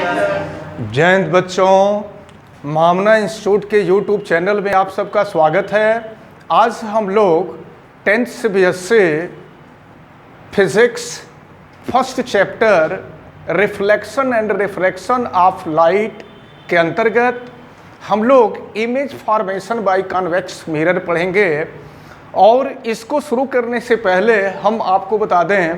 जय हिंद बच्चों, मामना इंस्टीट्यूट के यूट्यूब चैनल में आप सबका स्वागत है। आज हम लोग 10th CBSE physics first chapter reflection and refraction of light के अंतर्गत हम लोग image formation by convex mirror पढ़ेंगे। और इसको शुरू करने से पहले हम आपको बता दें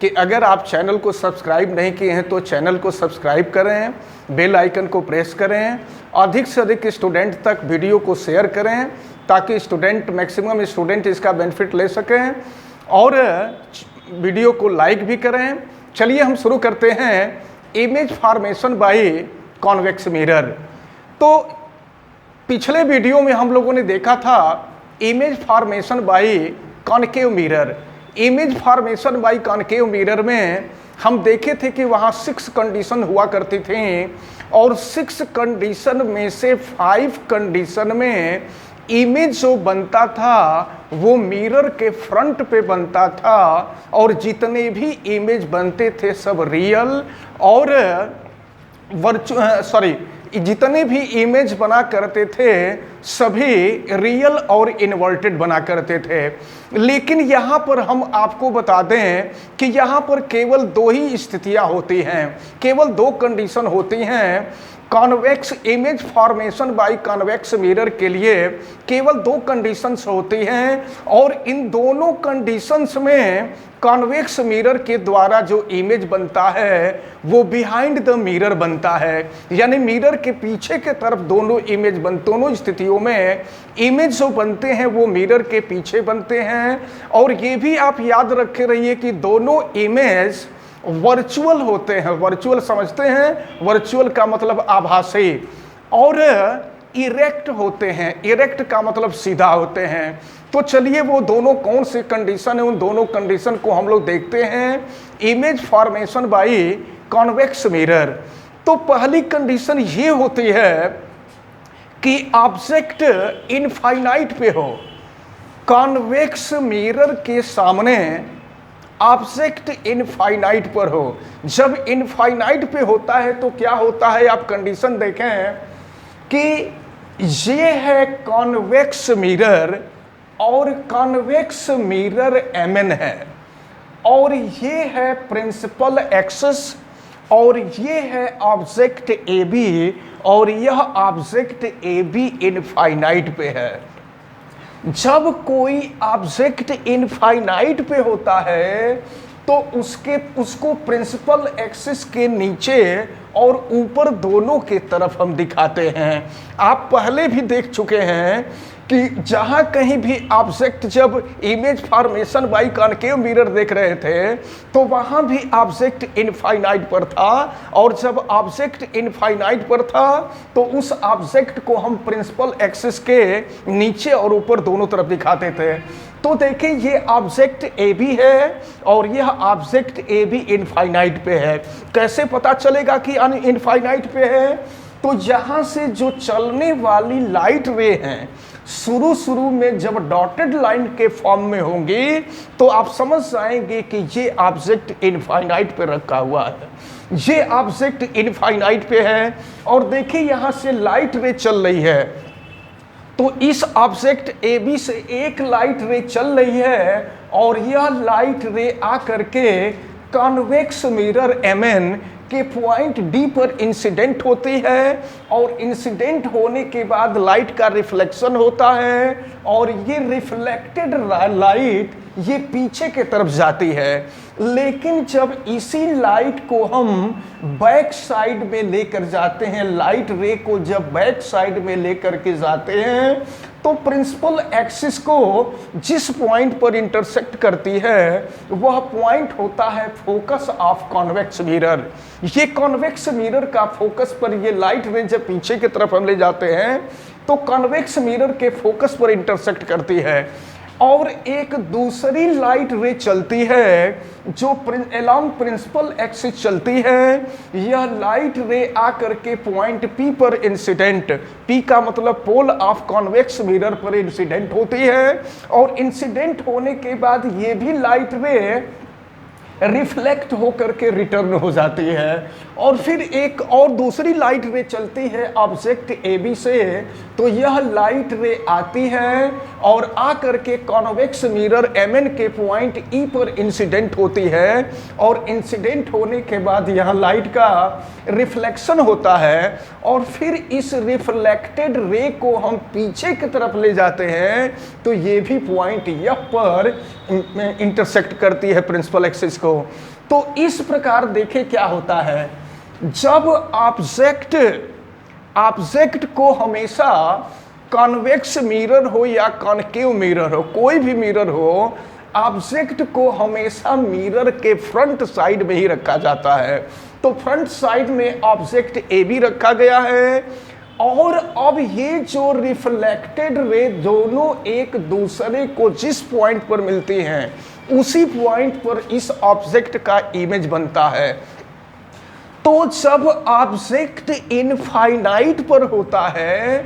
कि अगर आप चैनल को सब्सक्राइब नहीं किए हैं तो चैनल को सब्सक्राइब करें, बेल आइकन को प्रेस करें, अधिक से अधिक स्टूडेंट तक वीडियो को शेयर करें ताकि मैक्सिमम स्टूडेंट इसका बेनिफिट ले सकें, और वीडियो को लाइक भी करें। चलिए हम शुरू करते हैं image formation by convex mirror. तो पिछले वीडियो में हम लोगों ने देखा था image formation by concave mirror. Image formation by concave mirror में हम देखे थे कि वहाँ 6 कंडीशन हुआ करती थी, और 6 कंडीशन में से 5 कंडीशन में इमेज जो बनता था वो मिरर के फ्रंट पे बनता था, और जितने भी इमेज बनते थे सब रियल और जितने भी इमेज बना करते थे सभी रियल और इन्वर्टेड बना करते थे। लेकिन यहाँ पर हम आपको बता दें कि यहाँ पर केवल 2 ही स्थितियाँ होती हैं, केवल 2 कंडीशन होती हैं। Convex image formation by convex mirror के लिए केवल 2 कंडीशंस होती हैं, और इन दोनों कंडीशंस में कॉन्वेक्स मिरर के द्वारा जो इमेज बनता है वो बिहाइंड द मिरर बनता है, यानी मिरर के पीछे के तरफ दोनों स्थितियों में इमेज जो बनते हैं वो मिरर के पीछे बनते हैं। और ये भी आप याद रखे रहिए कि दोनों इमेज वर्चुअल होते हैं। वर्चुअल समझते हैं, वर्चुअल का मतलब आभासी, और इरेक्ट होते हैं। इरेक्ट का मतलब सीधा होते हैं। तो चलिए वो दोनों कौन से कंडीशन है, उन दोनों कंडीशन को हम लोग देखते हैं image formation by convex mirror. तो पहली कंडीशन ये होती है कि ऑब्जेक्ट इनफाइनाइट पे हो। कॉन्वेक्स मिरर के सामने ऑब्जेक्ट इनफाइनाइट पर हो। जब इनफाइनाइट पे होता है तो क्या होता है, आप कंडीशन देखें कि ये है कॉन्वेक्स मिरर और कॉन्वेक्स मिरर एमएन है, और ये है प्रिंसिपल एक्सिस, और ये है ऑब्जेक्ट ए बी, और यह ऑब्जेक्ट ए बी इनफाइनाइट पे है। जब कोई ऑब्जेक्ट इनफाइनाइट पे होता है तो उसको प्रिंसिपल एक्सिस के नीचे और ऊपर दोनों के तरफ हम दिखाते हैं। आप पहले भी देख चुके हैं कि जहाँ कहीं भी ऑब्जेक्ट, जब image formation by concave mirror देख रहे थे तो वहाँ भी ऑब्जेक्ट इनफाइनाइट पर था, और जब ऑब्जेक्ट इनफाइनाइट पर था तो उस ऑब्जेक्ट को हम प्रिंसिपल एक्सिस के नीचे और ऊपर दोनों तरफ दिखाते थे। तो देखें ये ऑब्जेक्ट ए बी है और यह ऑब्जेक्ट ए बी इनफाइनाइट पे है। कैसे पता चलेगा कि इनफाइनाइट पे है? तो यहाँ से जो चलने वाली लाइट रे हैं शुरू में जब डॉटेड लाइन के फॉर्म में होंगी तो आप समझ जाएंगे कि ये ऑब्जेक्ट इनफाइनाइट पे रखा हुआ है, ये ऑब्जेक्ट इनफाइनाइट पे है। और देखिए यहाँ से लाइट रे चल रही है, तो इस ऑब्जेक्ट ए बी से एक लाइट रे चल रही है, और यह लाइट रे आ करके कॉन्वेक्स मिरर एमएन के पॉइंट डी पर इंसिडेंट होती है, और इंसिडेंट होने के बाद लाइट का रिफ्लेक्शन होता है, और ये रिफ्लेक्टेड लाइट ये पीछे के तरफ जाती है। लेकिन जब इसी लाइट को हम बैक साइड में लेकर जाते हैं, लाइट रे को जब बैक साइड में लेकर के जाते हैं तो प्रिंसिपल एक्सिस को जिस पॉइंट पर इंटरसेक्ट करती है वह पॉइंट होता है फोकस ऑफ कॉन्वेक्स मिरर। ये कॉन्वेक्स मिरर का फोकस पर ये लाइट रे जब पीछे की तरफ हम ले जाते हैं तो कॉन्वेक्स मिरर के फोकस पर इंटरसेक्ट करती है, और एक दूसरी लाइट रे चलती है जो अलोंग प्रिंसिपल एक्सिस चलती है। यह लाइट रे आकर के पॉइंट पी पर इंसिडेंट, पी का मतलब पोल ऑफ कॉन्वेक्स मिरर पर इंसिडेंट होती है, और इंसिडेंट होने के बाद ये भी लाइट रे रिफ्लेक्ट होकर के रिटर्न हो जाती है। और फिर एक और दूसरी लाइट रे चलती है ऑब्जेक्ट ए बी से, तो यह लाइट रे आती है और आकर के कॉन्वेक्स मिरर एम एन के पॉइंट ई पर इंसिडेंट होती है, और इंसिडेंट होने के बाद यह लाइट का रिफ्लेक्शन होता है, और फिर इस रिफ्लेक्टेड रे को हम पीछे की तरफ ले जाते हैं, तो ये भी पॉइंट एफ पर इंटरसेक्ट करती है प्रिंसिपल एक्सिस को। तो इस प्रकार देखें क्या होता है, जब ऑब्जेक्ट को हमेशा कॉन्वेक्स मिरर हो या कॉनकेव मिरर हो, कोई भी मिरर हो, ऑब्जेक्ट को हमेशा मिरर के फ्रंट साइड में ही रखा जाता है। तो फ्रंट साइड में ऑब्जेक्ट ए बी रखा गया है, और अब ये जो रिफ्लेक्टेड रे दोनों एक दूसरे को जिस पॉइंट पर मिलती हैं, उसी पॉइंट पर इस ऑब्जेक्ट का इमेज बनता है। तो जब ऑब्जेक्ट इनफाइनाइट पर होता है,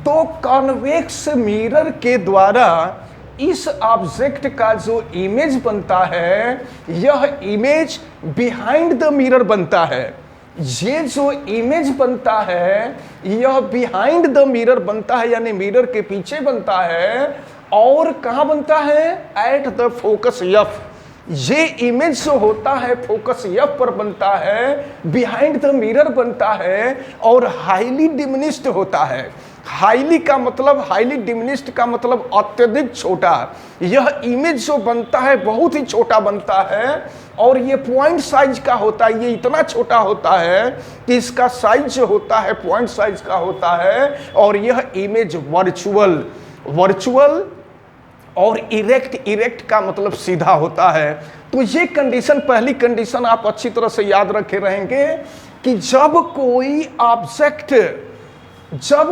तो कॉन्वेक्स मिरर के द्वारा इस ऑब्जेक्ट का जो इमेज बनता है, यह इमेज बिहाइंड द मिरर बनता है। ये जो इमेज बनता है, यह बिहाइंड द मिरर बनता है, यानी मिरर के पीछे बनता है। और कहां बनता है? At the focus F. ये इमेज जो होता है फोकस एफ पर बनता है, बिहाइंड द मिरर बनता है, और हाईली डिमिनिश्ड होता है। हाईली का मतलब, हाईली डिमिनिश्ड का मतलब अत्यधिक छोटा। यह इमेज जो बनता है बहुत ही छोटा बनता है, और ये पॉइंट साइज का होता है। ये इतना छोटा होता है कि इसका साइज जो होता है पॉइंट साइज का होता है, और यह इमेज वर्चुअल और इरेक्ट का मतलब सीधा होता है। तो ये कंडीशन, पहली कंडीशन आप अच्छी तरह से याद रखे रहेंगे कि जब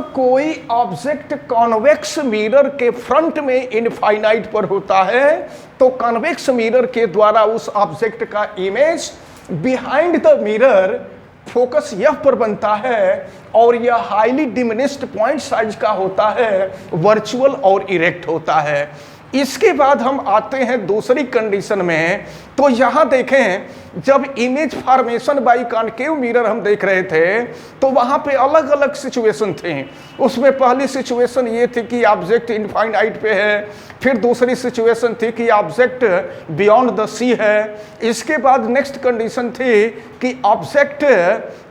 कोई ऑब्जेक्ट कॉन्वेक्स मिरर के फ्रंट में इनफाइनाइट पर होता है, तो कॉन्वेक्स मिरर के द्वारा उस ऑब्जेक्ट का image behind the mirror focus F पर बनता है, और यह हाईली डिमिनिश्ड पॉइंट साइज का होता है, वर्चुअल और इरेक्ट होता है। इसके बाद हम आते हैं दूसरी कंडीशन में। तो यहां देखें, जब image formation by concave mirror हम देख रहे थे, तो वहां पे अलग अलग सिचुएशन थे। उसमें पहली सिचुएशन ये थी कि ऑब्जेक्ट इनफाइनाइट पे है, फिर दूसरी सिचुएशन थी कि ऑब्जेक्ट बियॉन्ड द सी है, इसके बाद नेक्स्ट कंडीशन थी कि ऑब्जेक्ट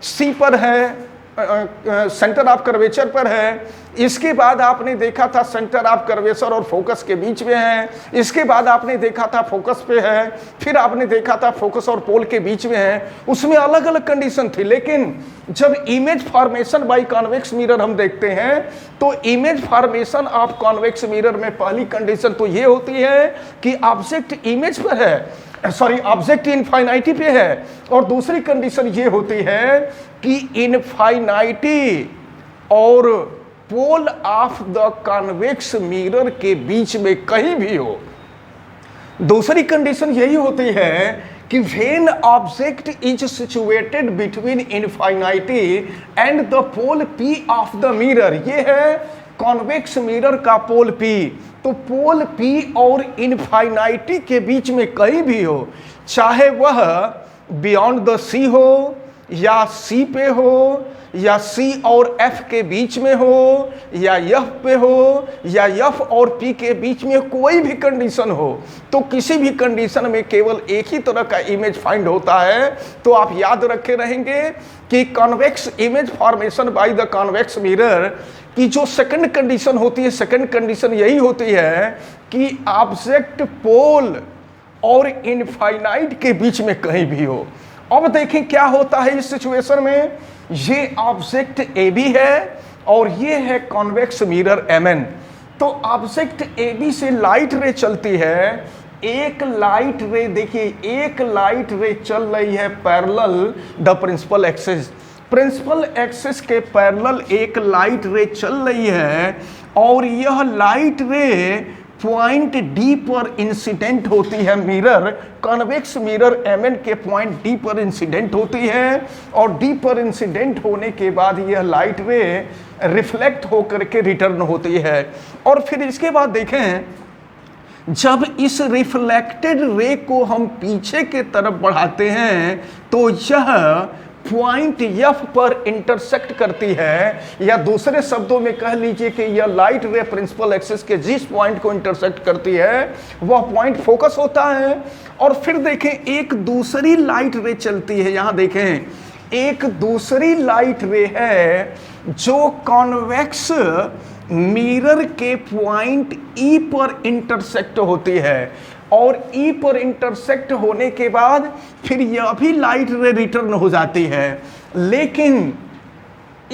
सी पर है, सेंटर ऑफ कर्वेचर पर है। इसके बाद आपने देखा था सेंटर ऑफ कर्वेचर और फोकस के बीच में है। इसके बाद आपने देखा था फोकस पे है, फिर आपने देखा था फोकस और पोल के बीच में है। उसमें अलग अलग कंडीशन थी। लेकिन जब image formation by convex mirror हम देखते हैं, तो image formation of convex mirror में पहली कंडीशन तो ये होती है कि ऑब्जेक्ट इमेज पर है, ऑब्जेक्ट इनफाइनाइटी पे है, और दूसरी कंडीशन ये होती है कि इनफाइनाइटी और pole of the convex mirror के बीच में कहीं भी हो। दूसरी कंडीशन यही होती है कि when object is situated between infinity and the pole P of the mirror, ये है कॉन्वेक्स मिरर का पोल पी। तो पोल पी और इनफाइनाइटी के बीच में कहीं भी हो, चाहे वह बियॉन्ड द सी हो, या सी पे हो, या सी और एफ के बीच में हो, या एफ पे हो, या एफ और पी के बीच में कोई भी कंडीशन हो, तो किसी भी कंडीशन में केवल एक ही तरह का इमेज फाइंड होता है। तो आप याद रखे रहेंगे कि convex image formation by the convex mirror की जो सेकंड कंडीशन होती है, सेकंड कंडीशन यही होती है कि ऑब्जेक्ट पोल और इनफाइनाइट के बीच में कहीं भी हो। अब देखें क्या होता है इस सिचुएशन में। ये ऑब्जेक्ट ए बी है और ये है कॉन्वेक्स मिरर एम एन। तो ऑब्जेक्ट ए बी से लाइट रे चलती है, एक लाइट रे, देखिए एक लाइट रे चल रही है parallel the principal axis. Principal axis के पैरेलल एक लाइट रे चल रही है, और यह लाइट रे पॉइंट डी पर इंसिडेंट होती है। Mirror, convex mirror M N के पॉइंट डी पर इंसिडेंट होती है, और डी पर इंसिडेंट होने के बाद यह लाइट रे रिफ्लेक्ट होकर के रिटर्न होती है। और फिर इसके बाद देखें जब इस रिफ्लेक्टेड रे को हम पीछे के तरफ बढ़ाते हैं तो यह पॉइंट एफ पर इंटरसेक्ट करती है, या दूसरे शब्दों में कह लीजिए कि यह लाइट रे प्रिंसिपल एक्सिस के जिस पॉइंट को इंटरसेक्ट करती है वह पॉइंट फोकस होता है। और फिर देखें एक दूसरी लाइट रे चलती है, यहां देखें एक दूसरी लाइट रे है जो कॉन्वेक्स मिरर के पॉइंट ई पर इंटरसेक्ट होती है, और ई पर इंटरसेक्ट होने के बाद फिर यह भी लाइट रे रिटर्न हो जाती है। लेकिन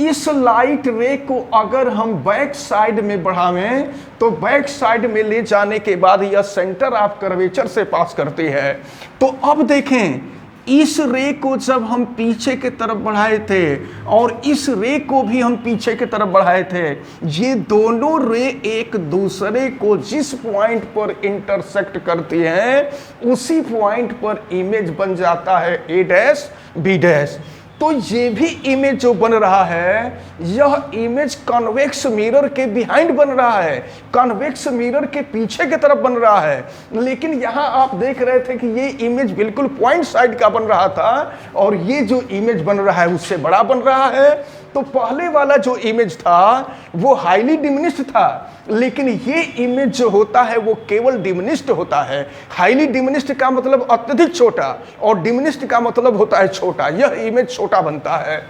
इस लाइट रे को अगर हम बैक साइड में बढ़ावें तो बैक साइड में ले जाने के बाद यह सेंटर ऑफ कर्वेचर से पास करती है। तो अब देखें इस रे को जब हम पीछे के तरफ बढ़ाए थे और इस रे को भी हम पीछे के तरफ बढ़ाए थे, ये दोनों रे एक दूसरे को जिस पॉइंट पर इंटरसेक्ट करती हैं उसी पॉइंट पर इमेज बन जाता है ए डैश बी डैश। तो ये भी इमेज जो बन रहा है यह इमेज कॉन्वेक्स मिरर के बिहाइंड बन रहा है, कॉन्वेक्स मिरर के पीछे की तरफ बन रहा है। लेकिन यहां आप देख रहे थे कि ये इमेज बिल्कुल पॉइंट साइड का बन रहा था और ये जो इमेज बन रहा है उससे बड़ा बन रहा है। तो पहले वाला जो इमेज था वो हाईली डिमिनिश्ड था, लेकिन ये इमेज जो होता है वो केवल डिमिनिश्ड होता है। हाईली डिमिनिश्ड का मतलब अत्यधिक छोटा और डिमिनिश्ड का मतलब होता है छोटा। यह इमेज छोटा बनता है।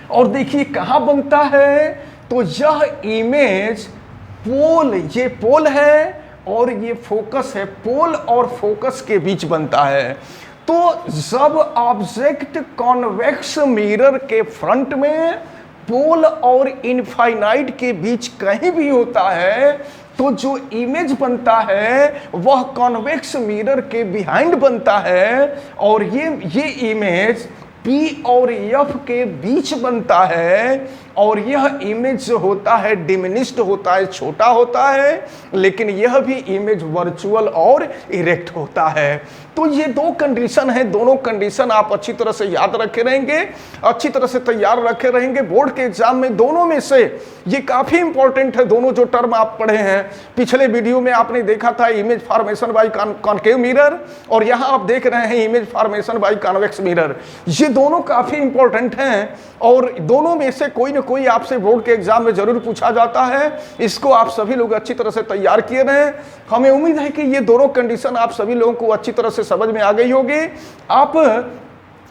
और देखिए कहां बनता है, तो यह इमेज पोल, ये पोल है और ये फोकस है, पोल और फोकस के बीच बनता है। तो जब ऑब्जेक्ट कॉन्वेक्स मिरर के फ्रंट में पोल और इनफाइनाइट के बीच कहीं भी होता है तो जो इमेज बनता है वह कॉन्वेक्स मिरर के बिहाइंड बनता है, और ये इमेज P और F के बीच बनता है। और यह इमेज जो होता है डिमिनिश्ड होता है, छोटा होता है, लेकिन यह भी इमेज वर्चुअल और इरेक्ट होता है। तो ये दो कंडीशन है, दोनों कंडीशन आप अच्छी तरह से याद रखे रहेंगे, अच्छी तरह से तैयार रखे रहेंगे बोर्ड के एग्जाम में। दोनों में से ये काफी इंपॉर्टेंट है, दोनों जो टर्म आप पढ़े हैं। पिछले वीडियो में आपने देखा था image formation by concave mirror, और यहां आप देख रहे हैं image formation by convex mirror. ये दोनों काफी इंपॉर्टेंट हैं और दोनों में से कोई ना कोई आपसे बोर्ड के एग्जाम में जरूर पूछा जाता है। इसको आप सभी लोग अच्छी तरह से तैयार किए रहें। हमें उम्मीद है कि ये दोनों कंडीशन आप सभी लोगों को अच्छी तरह से समझ में आ गई होगी। आप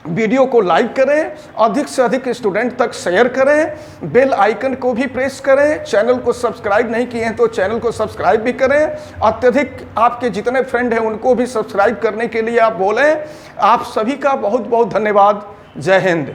वीडियो को लाइक करें, अधिक से अधिक स्टूडेंट तक शेयर करें, बेल आइकन को भी प्रेस करें, चैनल को सब्सक्राइब नहीं किए हैं तो चैनल को सब्सक्राइब भी करें। अत्यधिक आपके जितने फ्रेंड हैं उनको भी सब्सक्राइब करने के लिए आप बोलें। आप सभी का बहुत बहुत धन्यवाद। जय हिंद।